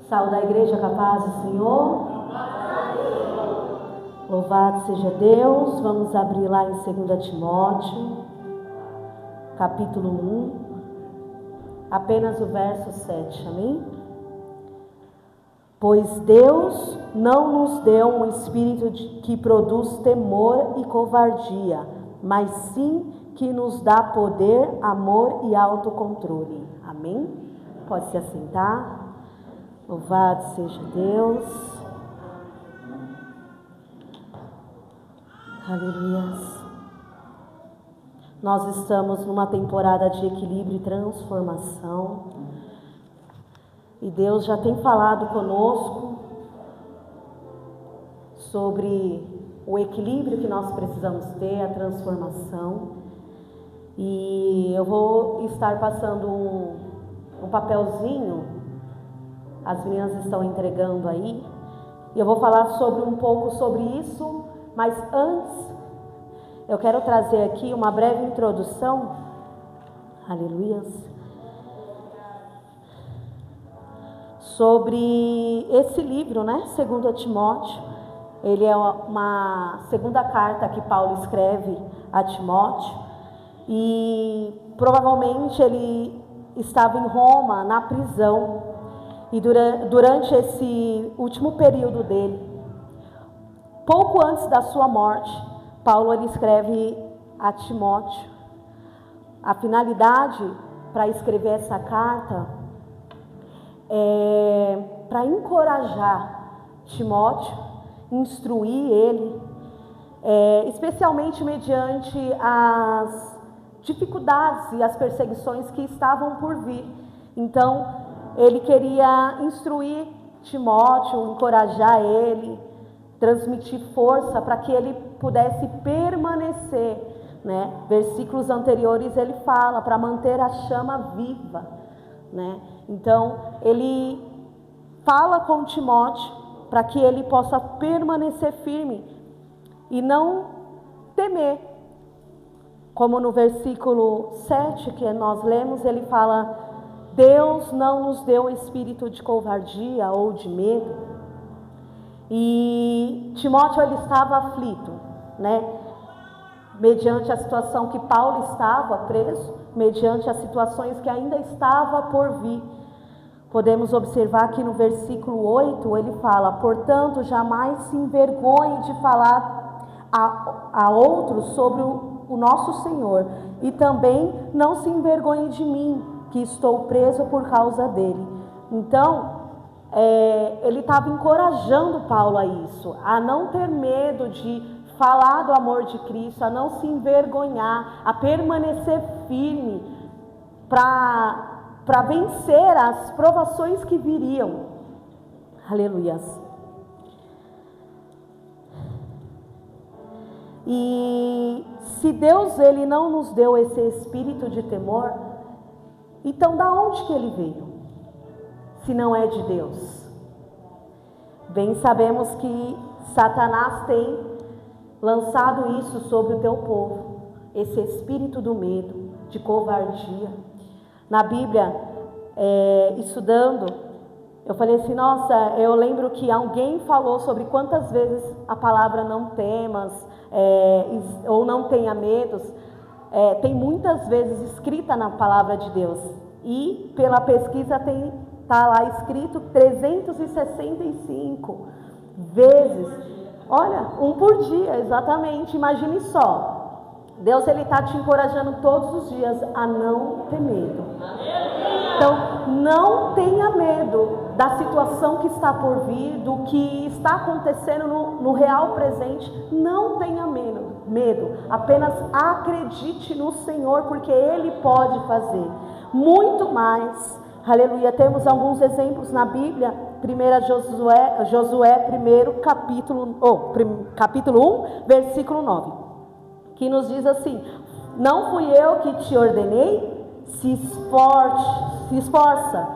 Saúde da igreja, capaz do Senhor. Louvado seja Deus. Vamos abrir lá em 2 Timóteo, capítulo 1, apenas o verso 7, amém? Pois Deus não nos deu um espírito que produz temor e covardia, mas sim que nos dá poder, amor e autocontrole, amém? Pode se assentar. Louvado seja Deus. Aleluia. Nós estamos numa temporada de equilíbrio e transformação. E Deus já tem falado conosco sobre o equilíbrio que nós precisamos ter, a transformação. E eu vou estar passando um papelzinho. As meninas estão entregando aí. E eu vou falar um pouco sobre isso. Mas antes, eu quero trazer aqui uma breve introdução. Aleluia. Sobre esse livro, né? 2 Timóteo. Ele é uma segunda carta que Paulo escreve a Timóteo. E provavelmente ele estava em Roma, na prisão. E durante esse último período dele, pouco antes da sua morte, Paulo ele escreve a Timóteo. A finalidade para escrever essa carta é para encorajar Timóteo, instruir ele, especialmente mediante as dificuldades e as perseguições que estavam por vir. Então, ele queria instruir Timóteo, encorajar ele, transmitir força para que ele pudesse permanecer, né? Versículos anteriores ele fala para manter a chama viva, né? Então ele fala com Timóteo para que ele possa permanecer firme e não temer. Como no versículo 7 que nós lemos, ele fala: Deus não nos deu espírito de covardia ou de medo. E Timóteo ele estava aflito, né? Mediante a situação que Paulo estava preso, mediante as situações que ainda estava por vir. Podemos observar que no versículo 8 ele fala: portanto, jamais se envergonhe de falar a outros sobre o nosso Senhor, e também não se envergonhe de mim, que estou preso por causa dele. Então, ele estava encorajando Paulo a isso, a não ter medo de falar do amor de Cristo, a não se envergonhar, a permanecer firme para vencer as provações que viriam. Aleluias. E se Deus ele não nos deu esse espírito de temor, então da onde que ele veio? Se não é de Deus. Bem sabemos que Satanás tem lançado isso sobre o teu povo, esse espírito do medo, de covardia. Na Bíblia, estudando, eu falei assim, nossa, eu lembro que alguém falou sobre quantas vezes a palavra não temas, ou não tenha medos, tem muitas vezes escrita na palavra de Deus. E pela pesquisa está lá escrito 365 vezes. Olha, um por dia, exatamente. Imagine só. Deus ele está te encorajando todos os dias a não ter medo. Então, não tenha medo da situação que está por vir, do que está acontecendo no real presente. Não tenha medo. Apenas acredite no Senhor, porque Ele pode fazer muito mais. Aleluia. Temos alguns exemplos na Bíblia. 1 Josué 1 capítulo 1, versículo 9, que nos diz assim: não fui eu que te ordenei? Se esforça,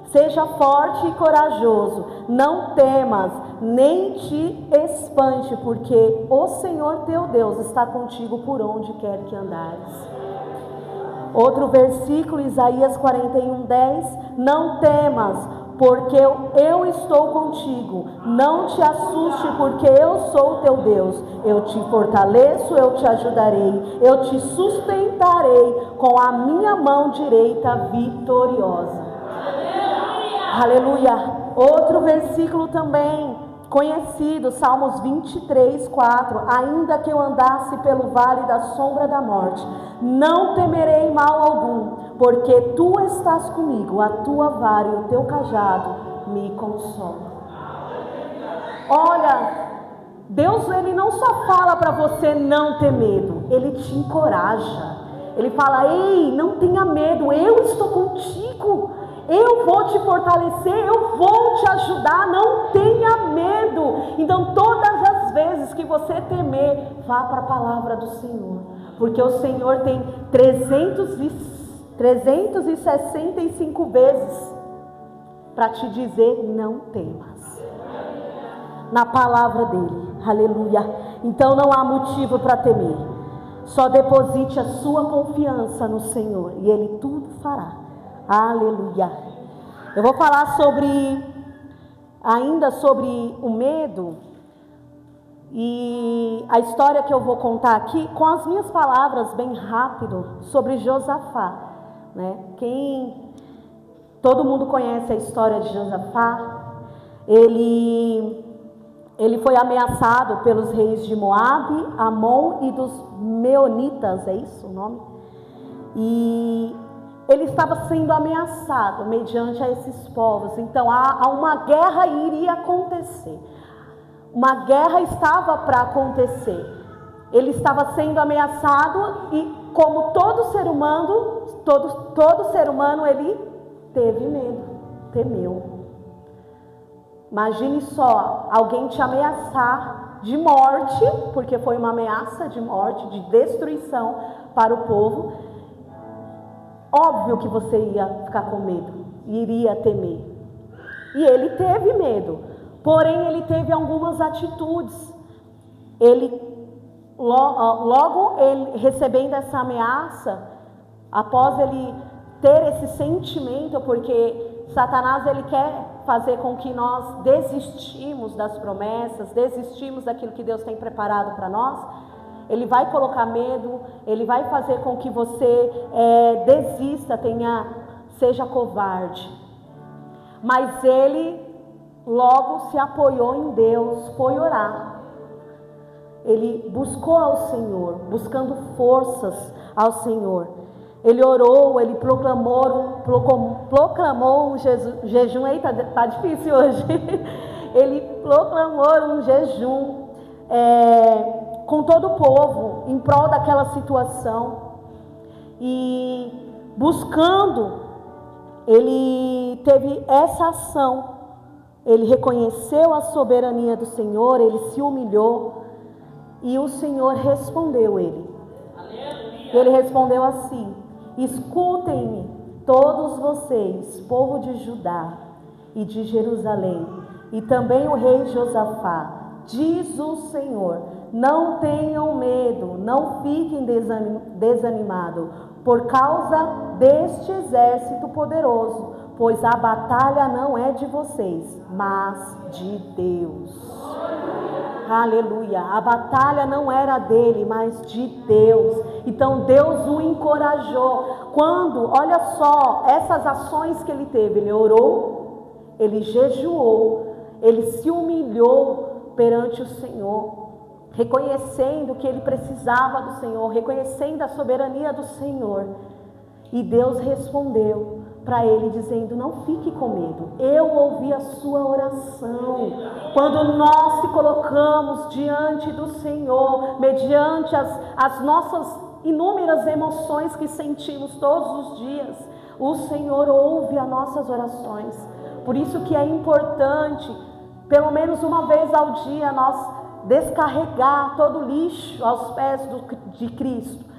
seja forte e corajoso, não temas, nem te espante, porque o Senhor teu Deus está contigo por onde quer que andares. Outro versículo, Isaías 41:10, não temas, porque eu estou contigo. Não te assuste, porque eu sou o teu Deus. Eu te fortaleço, eu te ajudarei, eu te sustentarei com a minha mão direita vitoriosa. Aleluia. Outro versículo também conhecido, Salmos 23, 4. Ainda que eu andasse pelo vale da sombra da morte, não temerei mal algum, porque tu estás comigo, a tua vara e o teu cajado me consolam. Olha, Deus, ele não só fala para você não ter medo, ele te encoraja. Ele fala: ei, não tenha medo, eu estou contigo. Eu vou te fortalecer, eu vou te ajudar, não tenha medo. Então todas as vezes que você temer, vá para a palavra do Senhor, porque o Senhor tem 365 vezes para te dizer: não temas, na palavra dele. Aleluia. Então não há motivo para temer, só deposite a sua confiança no Senhor e ele tudo fará. Aleluia. Eu vou falar ainda sobre o medo, e a história que eu vou contar aqui, com as minhas palavras, bem rápido, sobre Josafá, né? Todo mundo conhece a história de Josafá. Ele foi ameaçado pelos reis de Moabe, Amon e dos Meonitas, é isso o nome? E ele estava sendo ameaçado mediante a esses povos. Então uma guerra iria acontecer. Uma guerra estava para acontecer. Ele estava sendo ameaçado e, como todo ser humano, ele teve medo, temeu. Imagine só, alguém te ameaçar de morte, porque foi uma ameaça de morte, de destruição para o povo. Óbvio que você ia ficar com medo, iria temer. E ele teve medo, porém ele teve algumas atitudes. Logo ele recebendo essa ameaça, após ele ter esse sentimento, porque Satanás ele quer fazer com que nós desistimos das promessas, desistimos daquilo que Deus tem preparado para nós. Ele vai colocar medo, ele vai fazer com que você desista, seja covarde. Mas ele logo se apoiou em Deus, foi orar. Ele buscou ao Senhor, buscando forças ao Senhor. Ele orou, ele proclamou um jejum. Eita, tá difícil hoje. Ele proclamou um jejum com todo o povo, em prol daquela situação, e buscando, ele teve essa ação, ele reconheceu a soberania do Senhor, ele se humilhou, e o Senhor respondeu ele. Ele respondeu assim: escutem-me todos vocês, povo de Judá e de Jerusalém, e também o rei Josafá, diz o Senhor: não tenham medo, não fiquem desanimados por causa deste exército poderoso, pois a batalha não é de vocês, mas de Deus. Aleluia. A batalha não era dele, mas de Deus. Então Deus o encorajou. Olha só, essas ações que ele teve, ele orou, ele jejuou, ele se humilhou perante o Senhor, reconhecendo que ele precisava do Senhor, reconhecendo a soberania do Senhor. E Deus respondeu para ele dizendo: não fique com medo, eu ouvi a sua oração. Quando nós se colocamos diante do Senhor, mediante as nossas inúmeras emoções que sentimos todos os dias, o Senhor ouve as nossas orações. Por isso que é importante, pelo menos uma vez ao dia, nós descarregar todo o lixo aos pés de Cristo.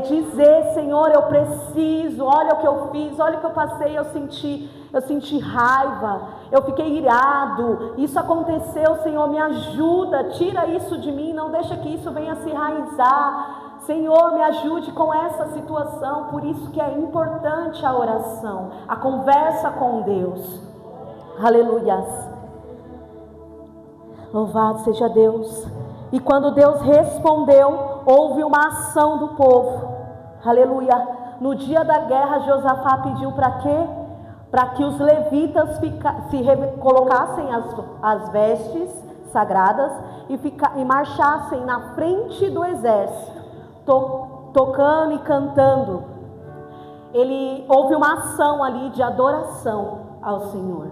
Dizer: Senhor, eu preciso, olha o que eu fiz, olha o que eu passei, eu senti raiva, eu fiquei irado, isso aconteceu, Senhor, me ajuda, tira isso de mim, não deixa que isso venha se enraizar, Senhor, me ajude com essa situação. Por isso que é importante a oração, a conversa com Deus. Aleluias. Louvado seja Deus. E quando Deus respondeu, houve uma ação do povo. Aleluia. No dia da guerra, Josafá pediu para quê? Para que os levitas colocassem as vestes sagradas e marchassem na frente do exército, tocando e cantando. Houve uma ação ali de adoração ao Senhor.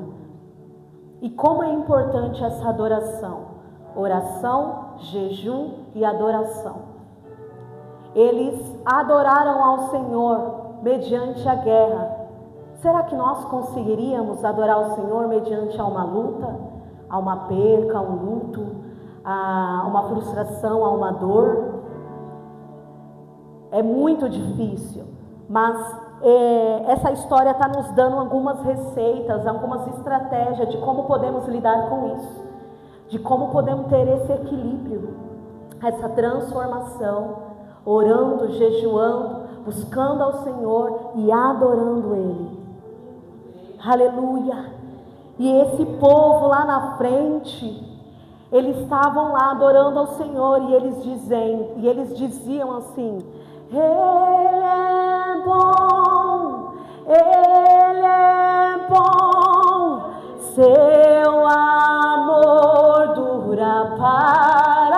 E como é importante essa adoração? Oração, jejum e adoração. Eles adoraram ao Senhor mediante a guerra. Será que nós conseguiríamos adorar o Senhor mediante a uma luta, a uma perca, a um luto, a uma frustração, a uma dor? É muito difícil, mas essa história está nos dando algumas receitas, algumas estratégias de como podemos lidar com isso, de como podemos ter esse equilíbrio, essa transformação, orando, jejuando, buscando ao Senhor e adorando Ele. Aleluia. E esse povo lá na frente, eles estavam lá adorando ao Senhor e eles diziam assim: Ele é bom, Ele é bom, seu amor dura para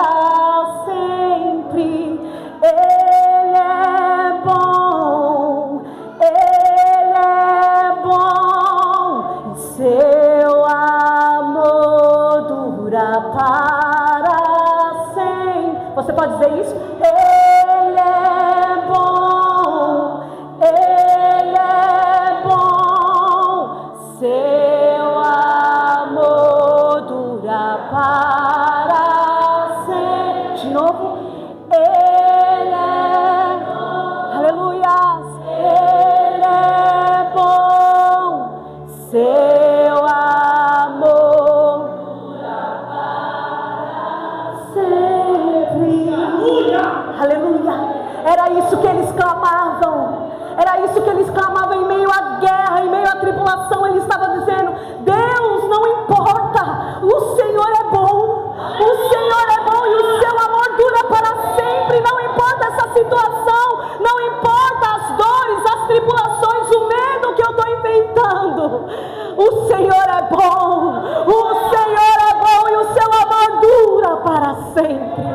sempre. Ele é bom, Ele é bom, seu amor dura para sempre. Você pode dizer isso? Ele é bom, Ele é bom, seu amor dura para sempre. De novo, Ele é bom, aleluia, Ele é bom, seu amor dura para sempre. Aleluia. Era isso que eles clamavam. Era isso que eles clamavam em meio à guerra, em meio à tribulação. Ele estava dizendo: Deus, não importa, o Senhor é bom, o Senhor é bom e o seu amor dura para sempre. Não importa essa situação, não importa as dores, as tribulações, o medo que eu estou enfrentando, o Senhor é bom, o Senhor é bom e o seu amor dura para sempre.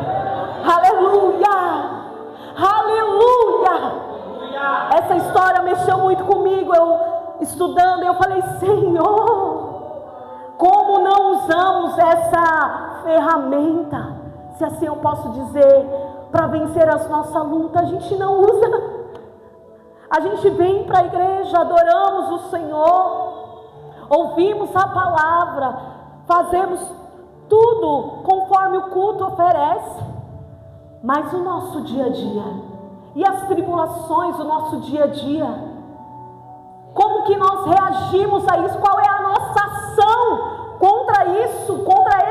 Aleluia, aleluia. Essa história mexeu muito comigo. Eu estudando, eu falei: Senhor, como não usamos essa ferramenta, se assim eu posso dizer, para vencer as nossas lutas? A gente não usa. A gente vem para a igreja, adoramos o Senhor, ouvimos a palavra, fazemos tudo conforme o culto oferece, mas o nosso dia a dia e as tribulações do nosso dia a dia, como que nós reagimos a isso? Qual é a nossa ação contra isso, contra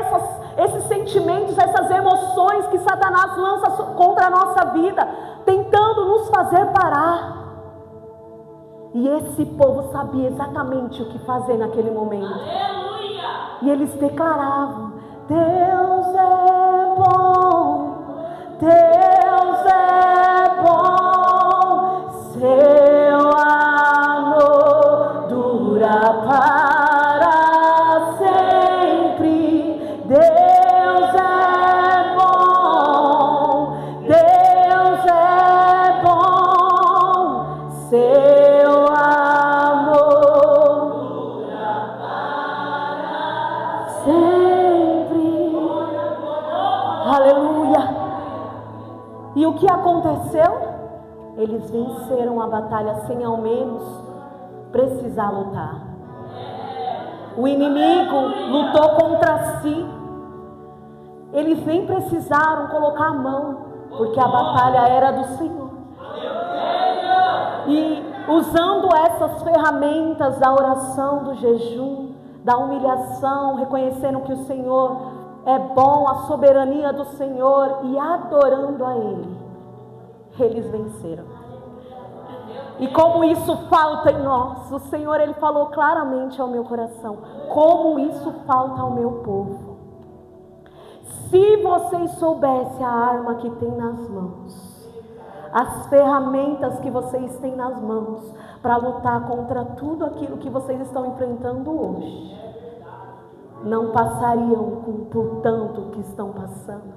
esses sentimentos, essas emoções que Satanás lança contra a nossa vida, tentando nos fazer parar? E esse povo sabia exatamente o que fazer naquele momento. Aleluia! E eles declaravam: Deus é bom, Deus é bom, seu amor dura para sempre. Deus é bom, Deus é bom, seu amor dura para sempre. Aleluia. E o que aconteceu? Eles venceram a batalha sem ao menos precisar lutar. O inimigo lutou contra si. Eles nem precisaram colocar a mão, porque a batalha era do Senhor. E usando essas ferramentas da oração, do jejum, da humilhação, reconhecendo que o Senhor é bom, a soberania do Senhor, e adorando a Ele, eles venceram. E como isso falta em nós. O Senhor, Ele falou claramente ao meu coração. Como isso falta ao meu povo. Se vocês soubessem a arma que tem nas mãos, as ferramentas que vocês têm nas mãos, para lutar contra tudo aquilo que vocês estão enfrentando hoje, não passariam por tanto que estão passando.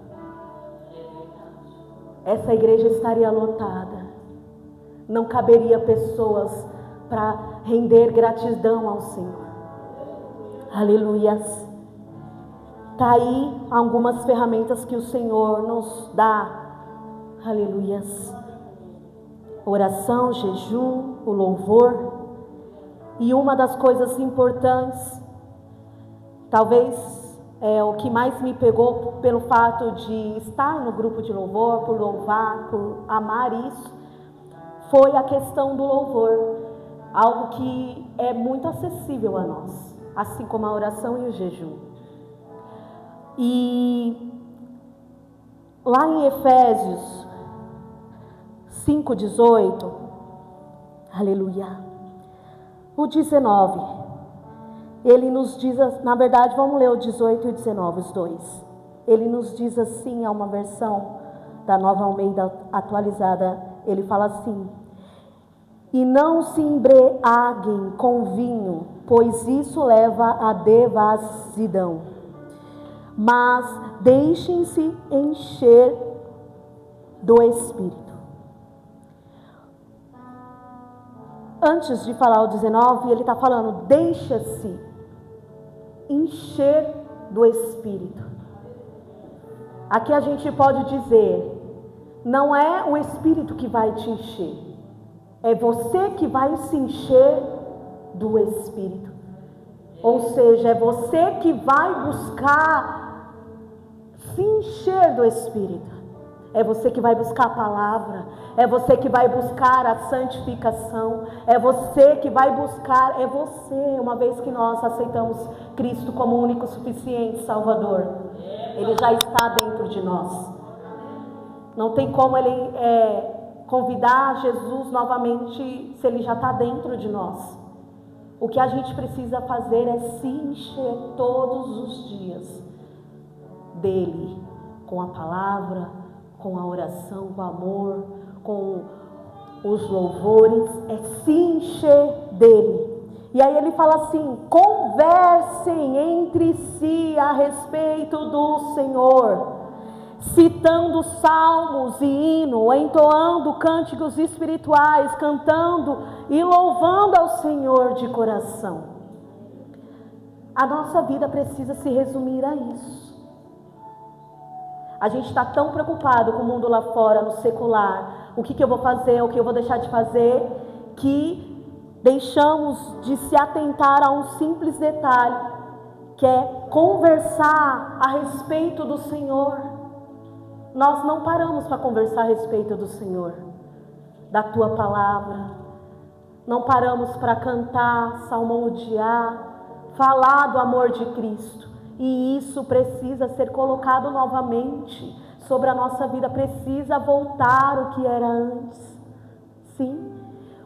Essa igreja estaria lotada. Não caberia pessoas para render gratidão ao Senhor. Aleluias. Está aí algumas ferramentas que o Senhor nos dá. Aleluias. Oração, jejum, o louvor. E uma das coisas importantes, talvez o que mais me pegou pelo fato de estar no grupo de louvor, por louvar, por amar isso, foi a questão do louvor. Algo que é muito acessível a nós, assim como a oração e o jejum. E lá em Efésios 5:18, aleluia, o 19, ele nos diz, na verdade vamos ler o 18 e o 19, os dois. Ele nos diz assim, é uma versão da Nova Almeida atualizada, ele fala assim: e não se embriaguem com vinho, pois isso leva à devassidão, mas deixem-se encher do Espírito. Antes de falar o 19, ele está falando, deixa-se encher do Espírito. Aqui a gente pode dizer, não é o Espírito que vai te encher, é você que vai se encher do Espírito. Ou seja, é você que vai buscar se encher do Espírito. É você que vai buscar a palavra, é você que vai buscar a santificação, é você que vai buscar, é você, uma vez que nós aceitamos Cristo como único, suficiente Salvador, Ele já está dentro de nós. Não tem como Ele convidar Jesus novamente se Ele já está dentro de nós. O que a gente precisa fazer é se encher todos os dias dEle, com a palavra, com a oração, com o amor, com os louvores, é se encher dele. E aí ele fala assim, conversem entre si a respeito do Senhor, citando salmos e hino, entoando cânticos espirituais, cantando e louvando ao Senhor de coração. A nossa vida precisa se resumir a isso. A gente está tão preocupado com o mundo lá fora, no secular, o que eu vou fazer, o que eu vou deixar de fazer, que deixamos de se atentar a um simples detalhe, que é conversar a respeito do Senhor. Nós não paramos para conversar a respeito do Senhor, da Tua palavra, não paramos para cantar, salmodiar, falar do amor de Cristo. E isso precisa ser colocado novamente sobre a nossa vida, precisa voltar o que era antes, sim,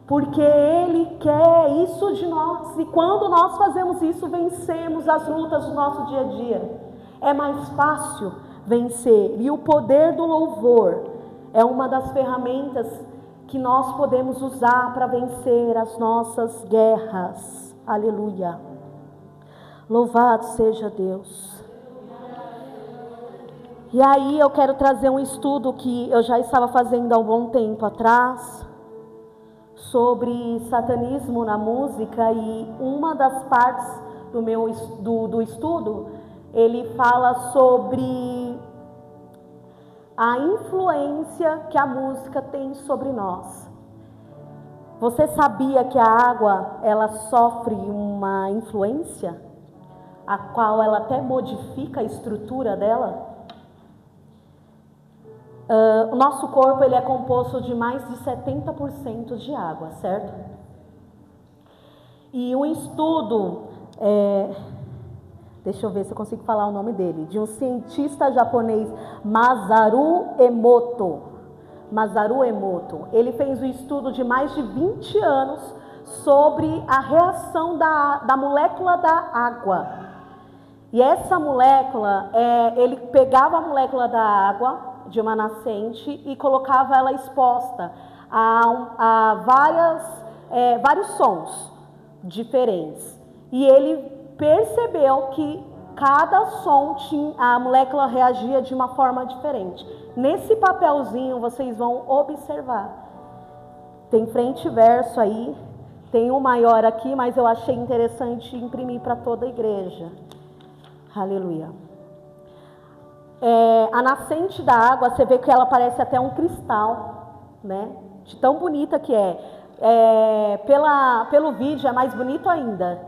porque Ele quer isso de nós, e quando nós fazemos isso, vencemos as lutas do nosso dia a dia, é mais fácil vencer, e o poder do louvor é uma das ferramentas que nós podemos usar para vencer as nossas guerras, aleluia. Louvado seja Deus. E aí eu quero trazer um estudo que eu já estava fazendo há um bom tempo atrás, sobre satanismo na música, e uma das partes do estudo, ele fala sobre a influência que a música tem sobre nós. Você sabia que a água, ela sofre uma influência, a qual ela até modifica a estrutura dela? O nosso corpo, ele é composto de mais de 70% de água, certo? E um estudo, deixa eu ver se eu consigo falar o nome dele, de um cientista japonês, Masaru Emoto, Masaru Emoto. Ele fez um estudo de mais de 20 anos sobre a reação da molécula da água. E essa molécula, ele pegava a molécula da água de uma nascente e colocava ela exposta a vários sons diferentes. E ele percebeu que cada som a molécula reagia de uma forma diferente. Nesse papelzinho vocês vão observar. Tem frente e verso aí. Tem um maior aqui, mas eu achei interessante imprimir para toda a igreja. Aleluia. A nascente da água, você vê que ela parece até um cristal, né? De tão bonita que é. Pelo vídeo é mais bonito ainda.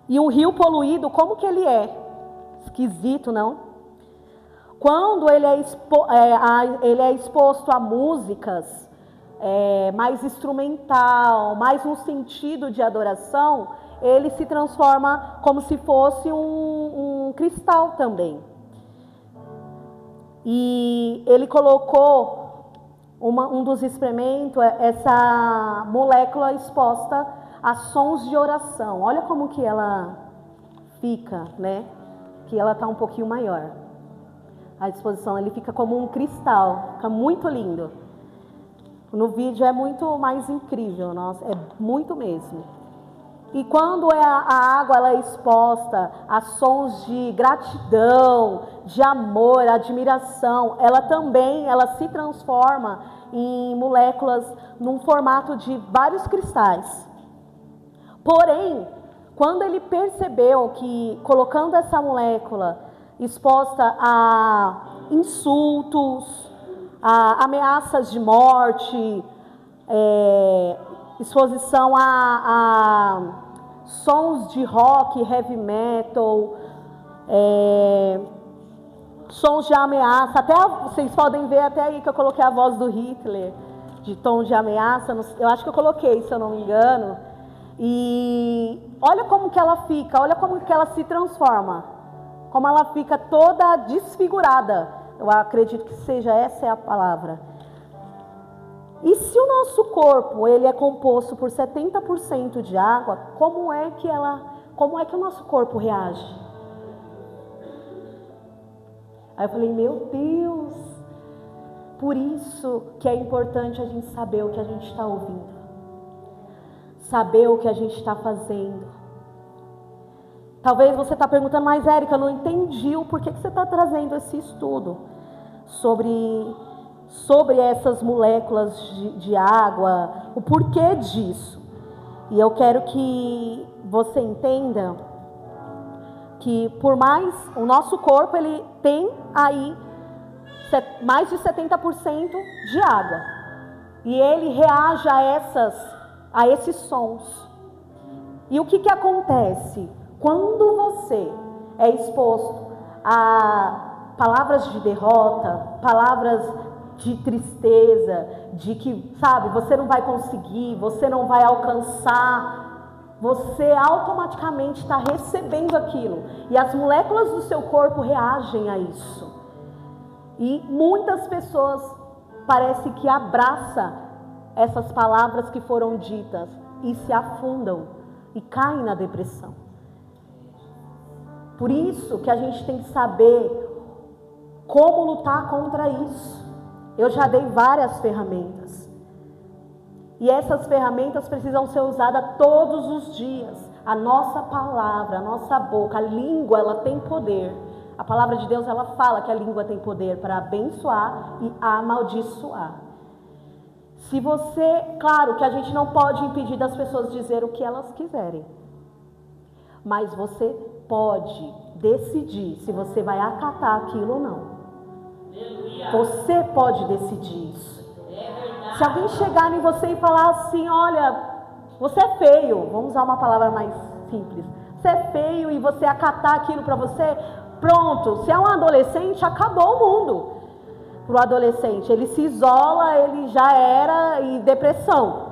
E um rio poluído, como que ele é? Esquisito, não? Quando ele é exposto a músicas mais instrumental, mais um sentido de adoração, ele se transforma como se fosse um cristal também. E ele colocou um dos experimentos, essa molécula exposta a sons de oração. Olha como que ela fica, né? Que ela está um pouquinho maior. A exposição, ele fica como um cristal, fica muito lindo. No vídeo é muito mais incrível, nossa, é muito mesmo. E quando a água ela é exposta a sons de gratidão, de amor, admiração, ela se transforma em moléculas num formato de vários cristais. Porém, quando ele percebeu que colocando essa molécula exposta a insultos, a ameaças de morte, exposição a sons de rock, heavy metal, sons de ameaça, até vocês podem ver até aí que eu coloquei a voz do Hitler, de tom de ameaça, eu acho que eu coloquei, se eu não me engano. E olha como que ela fica, olha como que ela se transforma, como ela fica toda desfigurada. Eu acredito que seja essa é a palavra. E se o nosso corpo ele é composto por 70% de água, como é que o nosso corpo reage? Aí eu falei, meu Deus, por isso que é importante a gente saber o que a gente está ouvindo, saber o que a gente está fazendo. Talvez você está perguntando, mas Érica, eu não entendi o porquê que você está trazendo esse estudo sobre essas moléculas de água, o porquê disso. E eu quero que você entenda que por mais o nosso corpo ele tem aí mais de 70% de água. E ele reage a esses sons. E o que acontece? Quando você é exposto a palavras de derrota, palavras de tristeza, de que, sabe, você não vai conseguir, você não vai alcançar, você automaticamente está recebendo aquilo. E as moléculas do seu corpo reagem a isso. E muitas pessoas parece que abraçam essas palavras que foram ditas e se afundam e caem na depressão. Por isso que a gente tem que saber como lutar contra isso. Eu já dei várias ferramentas. E essas ferramentas precisam ser usadas todos os dias. A nossa palavra, a nossa boca, a língua, ela tem poder. A palavra de Deus, ela fala que a língua tem poder para abençoar e amaldiçoar. Se você, claro que a gente não pode impedir das pessoas dizer o que elas quiserem. Mas você pode decidir se você vai acatar aquilo ou não. Você pode decidir isso. Se alguém chegar em você e falar assim, olha, você é feio, vamos usar uma palavra mais simples, você é feio, e você acatar aquilo para você, pronto, se é um adolescente, acabou o mundo. Para o adolescente, ele se isola, ele já era em depressão.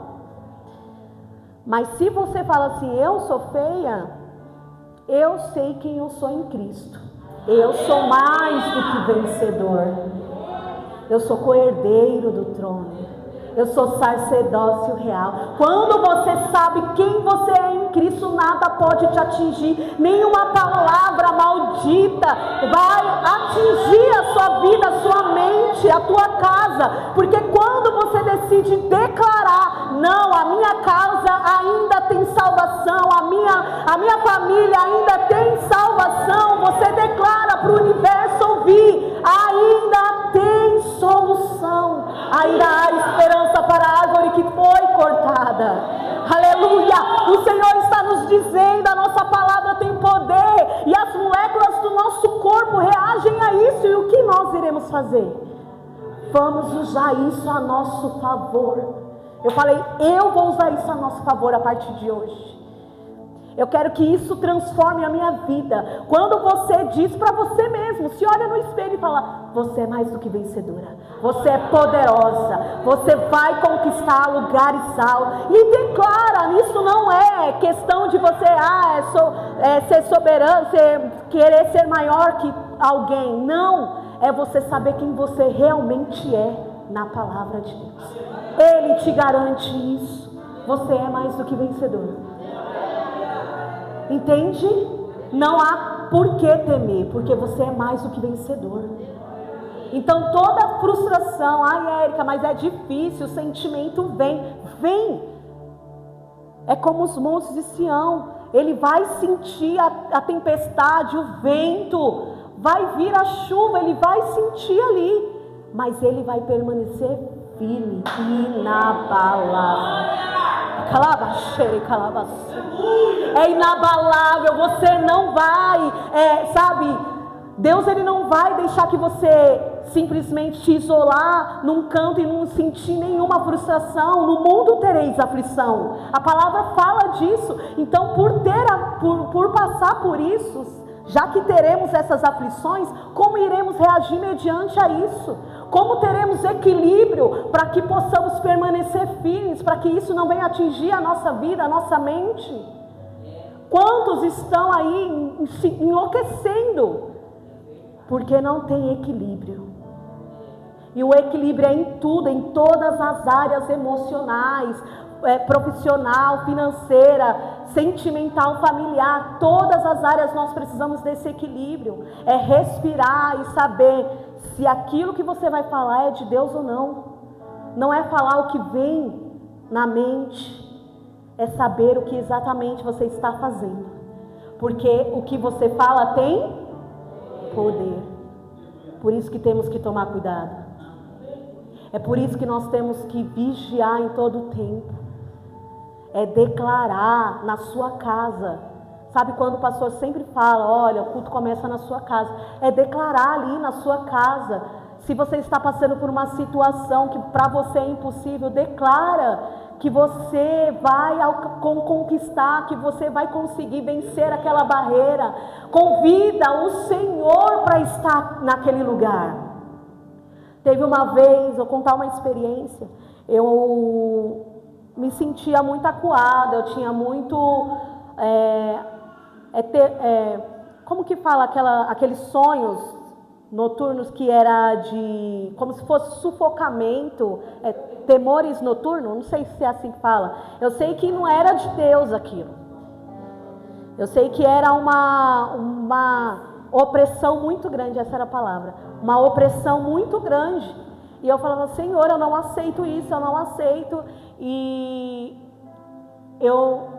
Mas se você fala assim, eu sou feia, eu sei quem eu sou em Cristo. Eu sou mais do que vencedor. Eu sou co-herdeiro do trono. Eu sou sacerdócio real. Quando você sabe quem você é em Cristo, nada pode te atingir. Nenhuma palavra maldita vai atingir a sua vida, a sua mente, a tua casa. Porque quando você decide declarar, não, a minha casa ainda tem salvação, a minha família ainda tem salvação, você declara para o universo ouvir, ainda tem solução, ainda há esperança para a árvore que foi cortada. Aleluia! O Senhor está nos dizendo, a nossa palavra tem poder, e as moléculas do nosso corpo reagem a isso. E o que nós iremos fazer? Vamos usar isso a nosso favor. Eu falei, eu vou usar isso a nosso favor a partir de hoje. Eu quero que isso transforme a minha vida. Quando você diz para você mesmo, se olha no espelho e fala, você é mais do que vencedora, você é poderosa, você vai conquistar lugares altos. E declara, isso não é questão de você ser soberano, querer ser maior que alguém. Não, é você saber quem você realmente é na palavra de Deus. Ele te garante isso. Você é mais do que vencedor. Entende? Não há por que temer, porque você é mais do que vencedor. Então toda frustração, ai Érica, mas é difícil, o sentimento vem. É como os montes de Sião, ele vai sentir a tempestade, o vento, vai vir a chuva, ele vai sentir ali, mas ele vai permanecer firme, inabalável. É inabalável, você não vai, Deus ele não vai deixar que você simplesmente te isolar num canto e não sentir nenhuma frustração. No mundo tereis aflição, a palavra fala disso. Então por passar por isso, já que teremos essas aflições, como iremos reagir mediante a isso? Como teremos equilíbrio para que possamos permanecer firmes, para que isso não venha atingir a nossa vida, a nossa mente? Quantos estão aí enlouquecendo? Porque não tem equilíbrio. E o equilíbrio é em tudo, em todas as áreas emocionais, profissional, financeira, sentimental, familiar. Todas as áreas nós precisamos desse equilíbrio. É respirar e saber se aquilo que você vai falar é de Deus ou não. Não é falar o que vem na mente, é saber o que exatamente você está fazendo. Porque o que você fala tem poder. Por isso que temos que tomar cuidado. É por isso que nós temos que vigiar em todo o tempo. É declarar na sua casa. Sabe quando o pastor sempre fala, olha, o culto começa na sua casa. É declarar ali na sua casa. Se você está passando por uma situação que para você é impossível, declara que você vai conquistar, que você vai conseguir vencer aquela barreira. Convida o Senhor para estar naquele lugar. Teve uma vez, vou contar uma experiência, eu me sentia muito acuada, eu tinha muito, como que fala, aqueles sonhos noturnos que era de, como se fosse sufocamento, temores noturnos, não sei se é assim que fala. Eu sei que não era de Deus aquilo. Eu sei que era uma opressão muito grande, essa era a palavra, uma opressão muito grande. E eu falava, Senhor, eu não aceito isso, eu não aceito. E eu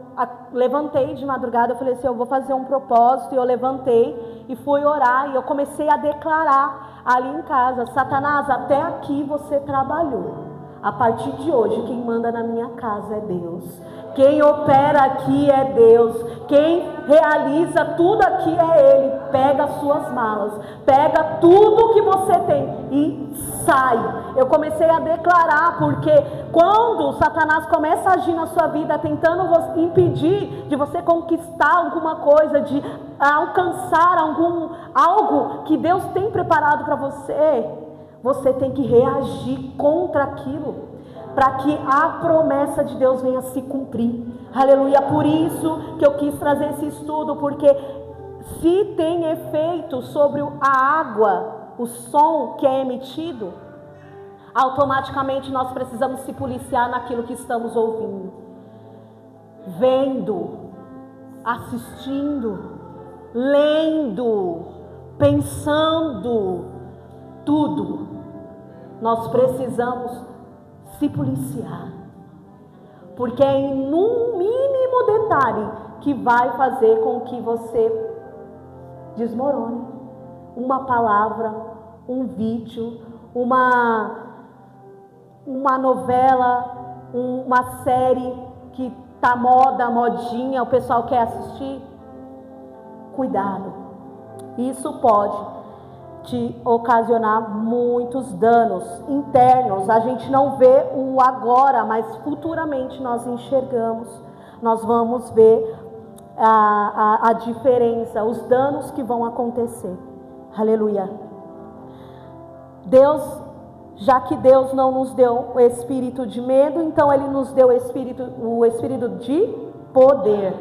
levantei de madrugada, eu falei assim, eu vou fazer um propósito. E eu levantei e fui orar, e eu comecei a declarar ali em casa, Satanás, até aqui você trabalhou. A partir de hoje, quem manda na minha casa é Deus. Quem opera aqui é Deus. Quem realiza tudo aqui é Ele. Pega as suas malas, pega tudo que você tem e sai. Eu comecei a declarar, porque quando Satanás começa a agir na sua vida, tentando impedir de você conquistar alguma coisa, de alcançar algo que Deus tem preparado para você, você tem que reagir contra aquilo, para que a promessa de Deus venha se cumprir. Aleluia. Por isso que eu quis trazer esse estudo, porque se tem efeito sobre a água, o som que é emitido, automaticamente nós precisamos se policiar naquilo que estamos ouvindo, vendo, assistindo, lendo, pensando, tudo. Nós precisamos se policiar, porque é em um mínimo detalhe que vai fazer com que você desmorone. Uma palavra, um vídeo, uma novela, uma série que tá modinha, o pessoal quer assistir. Cuidado, isso pode te ocasionar muitos danos internos. A gente não vê o agora, mas futuramente nós enxergamos, nós vamos ver a diferença, os danos que vão acontecer. Aleluia. Deus, já que Deus não nos deu o espírito de medo, então Ele nos deu o espírito de poder.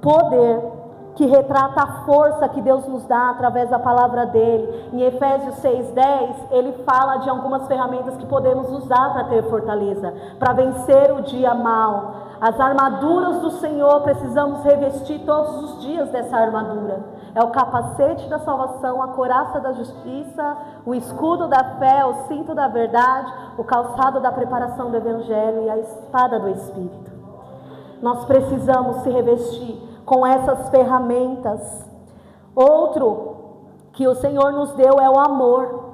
Poder que retrata a força que Deus nos dá através da palavra dEle. Em Efésios 6:10, ele fala de algumas ferramentas que podemos usar para ter fortaleza, para vencer o dia mau. As armaduras do Senhor, precisamos revestir todos os dias dessa armadura. É o capacete da salvação, a couraça da justiça, o escudo da fé, o cinto da verdade, o calçado da preparação do evangelho e a espada do Espírito. Nós precisamos se revestir com essas ferramentas. Outro que o Senhor nos deu é o amor.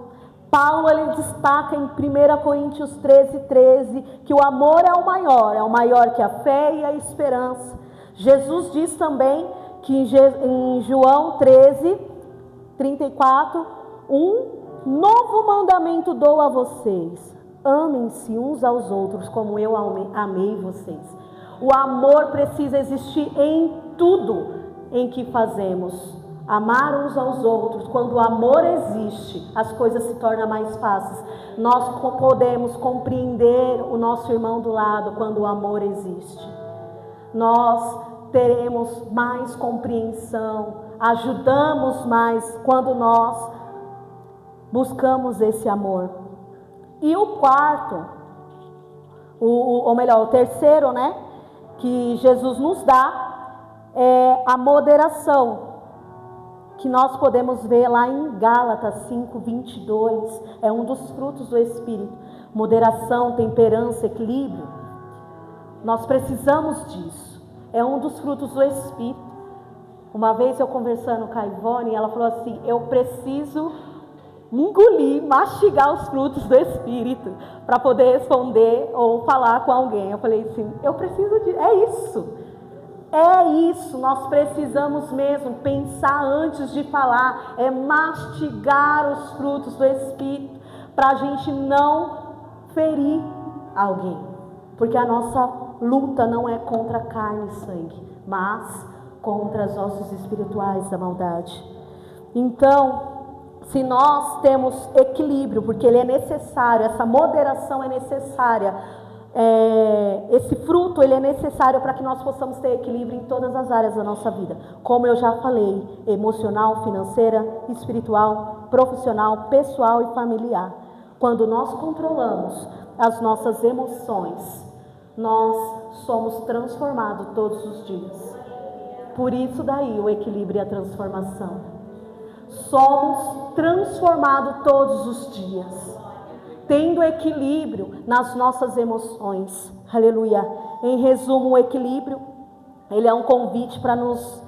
Paulo, ele destaca em 1 Coríntios 13:13 que o amor é o maior que a fé e a esperança. Jesus diz também que em João 13:34, um novo mandamento dou a vocês: amem-se uns aos outros como eu amei vocês. O amor precisa existir em tudo em que fazemos. Amar uns aos outros. Quando o amor existe, as coisas se tornam mais fáceis. Nós podemos compreender o nosso irmão do lado quando o amor existe. Nós teremos mais compreensão, ajudamos mais quando nós buscamos esse amor. E o quarto, o terceiro, né, que Jesus nos dá, é a moderação, que nós podemos ver lá em Gálatas 5:22, é um dos frutos do Espírito. Moderação, temperança, equilíbrio. Nós precisamos disso, é um dos frutos do Espírito. Uma vez eu conversando com a Ivone, ela falou assim: eu preciso engolir, mastigar os frutos do Espírito para poder responder ou falar com alguém. Eu falei assim, eu preciso de... É isso, nós precisamos mesmo pensar antes de falar, é mastigar os frutos do Espírito, para a gente não ferir alguém, porque a nossa luta não é contra carne e sangue, mas contra os ossos espirituais da maldade. Então, se nós temos equilíbrio, porque ele é necessário, essa moderação é necessária, esse fruto ele é necessário para que nós possamos ter equilíbrio em todas as áreas da nossa vida, como eu já falei, emocional, financeira, espiritual, profissional, pessoal e familiar. Quando nós controlamos as nossas emoções, nós somos transformados todos os dias. Por isso daí o equilíbrio e a transformação. Somos transformados todos os dias, tendo equilíbrio nas nossas emoções. Aleluia. Em resumo, o equilíbrio, ele é um convite para nós,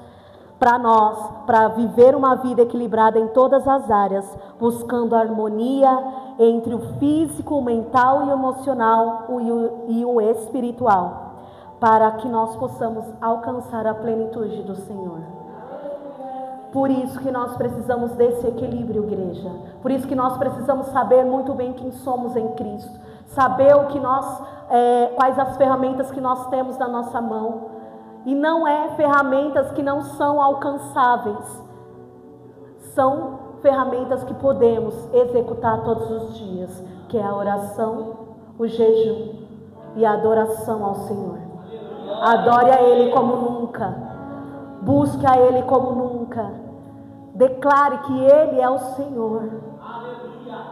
para viver uma vida equilibrada em todas as áreas, buscando harmonia entre o físico, o mental e o emocional e o espiritual, para que nós possamos alcançar a plenitude do Senhor. Por isso que nós precisamos desse equilíbrio, igreja. Por isso que nós precisamos saber muito bem quem somos em Cristo. Saber o que quais as ferramentas que nós temos na nossa mão. E não é ferramentas que não são alcançáveis. São ferramentas que podemos executar todos os dias. Que é a oração, o jejum e a adoração ao Senhor. Adore a Ele como nunca. Busque a Ele como nunca. Declare que Ele é o Senhor.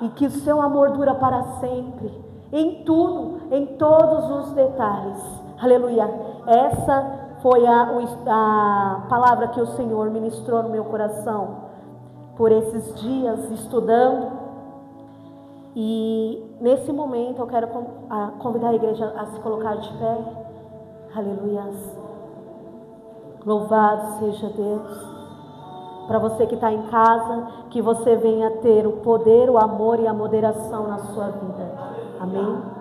E que o seu amor dura para sempre. Em tudo, em todos os detalhes. Aleluia. Essa foi a palavra que o Senhor ministrou no meu coração por esses dias estudando. E nesse momento eu quero convidar a igreja a se colocar de pé. Aleluia. Louvado seja Deus. Para você que está em casa, que você venha ter o poder, o amor e a moderação na sua vida. Amém?